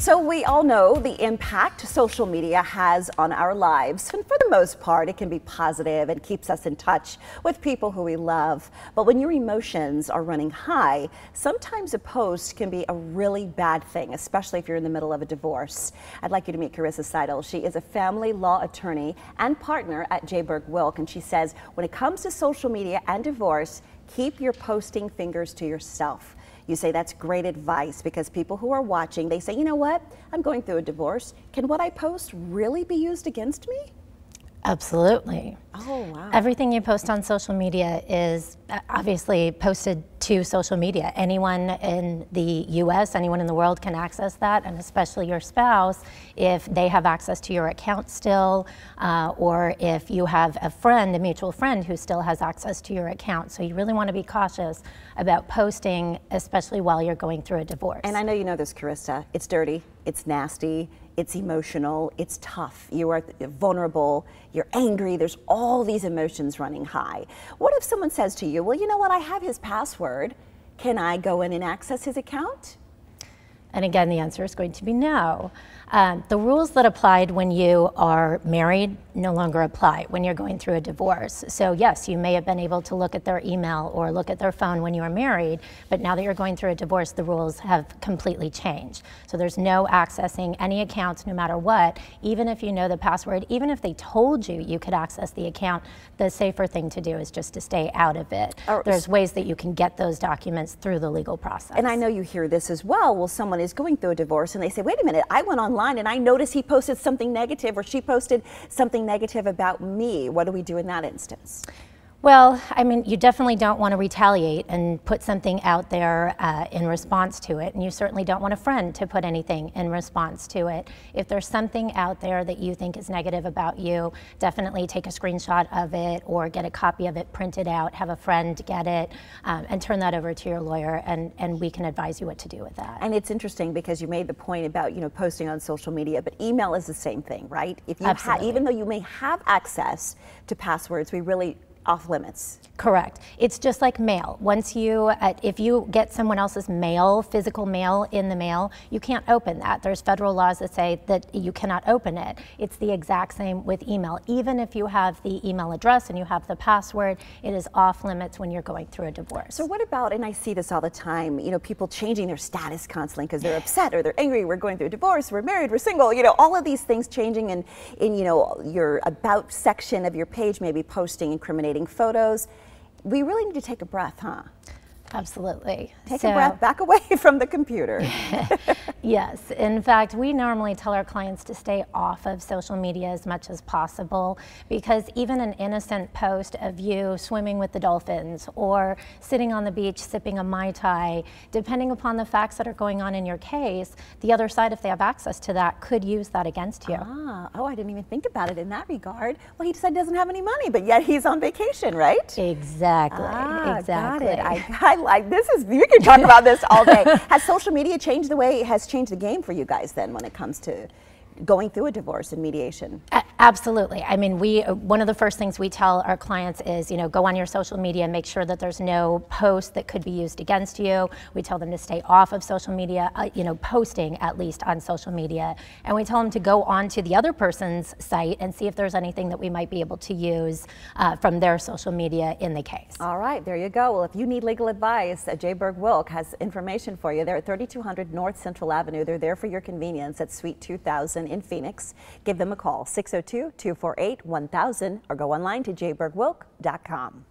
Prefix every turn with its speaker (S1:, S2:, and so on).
S1: So we all know the impact social media has on our lives, and for the most part it can be positive and keeps us in touch with people who we love. But when your emotions are running high, sometimes a post can be a really bad thing, especially if you're in the middle of a divorce. I'd like you to meet Carissa Seidel. She is a family law attorney and partner at Jaburg Wilk, and she says when it comes to social media and divorce, keep your posting fingers to yourself. You say that's great advice because people who are watching, they say, you know what, I'm going through a divorce. Can what I post really be used against me?
S2: Absolutely.
S1: Oh, wow.
S2: Everything you post on social media is obviously posted to social media. Anyone in the US, anyone in the world can access that, and especially your spouse, if they have access to your account still, or if you have a friend, a mutual friend who still has access to your account. So you really want to be cautious about posting, especially while you're going through a divorce.
S1: And I know you know this, Carissa. It's dirty, it's nasty, it's emotional, it's tough. You are vulnerable, you're angry, there's all these emotions running high. What if someone says to you, well, you know what, I have his password. Can I go in and access his account?
S2: And again, the answer is going to be no. The rules that applied when you are married no longer apply when you're going through a divorce. So yes, you may have been able to look at their email or look at their phone when you were married, but now that you're going through a divorce, the rules have completely changed. So there's no accessing any accounts no matter what, even if you know the password, even if they told you you could access the account, the safer thing to do is just to stay out of it. There's ways that you can get those documents through the legal process.
S1: And I know you hear this as well. Well, someone is going through a divorce and they say, wait a minute, I went online and I noticed he posted something negative or she posted something negative about me. What do we do in that instance?
S2: Well, I mean, you definitely don't want to retaliate and put something out there in response to it, and you certainly don't want a friend to put anything in response to it. If there's something out there that you think is negative about you, definitely take a screenshot of it or get a copy of it printed out, have a friend get it, and turn that over to your lawyer, and we can advise you what to do with that.
S1: And it's interesting because you made the point about, you know, posting on social media, but email is the same thing, right? If you even though you may have access to passwords, we really off limits.
S2: Correct. It's just like mail. Once you, if you get someone else's mail, physical mail in the mail, you can't open that. There's federal laws that say that you cannot open it. It's the exact same with email. Even if you have the email address and you have the password, it is off limits when you're going through a divorce.
S1: So what about, and I see this all the time, you know, people changing their status constantly because they're upset or they're angry, we're going through a divorce, we're married, we're single, you know, all of these things changing in you know, your about section of your page, maybe posting incriminating photos. We really need to take a breath, huh?
S2: Absolutely.
S1: Take a breath, back away from the computer.
S2: Yes. In fact, we normally tell our clients to stay off of social media as much as possible, because even an innocent post of you swimming with the dolphins or sitting on the beach sipping a Mai Tai, depending upon the facts that are going on in your case, the other side, if they have access to that, could use that against you.
S1: Oh, I didn't even think about it in that regard. Well, he said he doesn't have any money, but yet he's on vacation, right?
S2: Exactly. Exactly.
S1: Got it. I like this. We can talk about this all day. Has social media changed the game for you guys then when it comes to going through a divorce and mediation?
S2: Absolutely. I mean, one of the first things we tell our clients is, you know, go on your social media and make sure that there's no post that could be used against you. We tell them to stay off of social media, you know, posting at least on social media. And we tell them to go on to the other person's site and see if there's anything that we might be able to use from their social media in the case.
S1: All right, there you go. Well, if you need legal advice, Jaburg Wilk has information for you. They're at 3200 North Central Avenue. They're there for your convenience at Suite 2000 in Phoenix. Give them a call, 602-248-1000, or go online to jaburgwilk.com.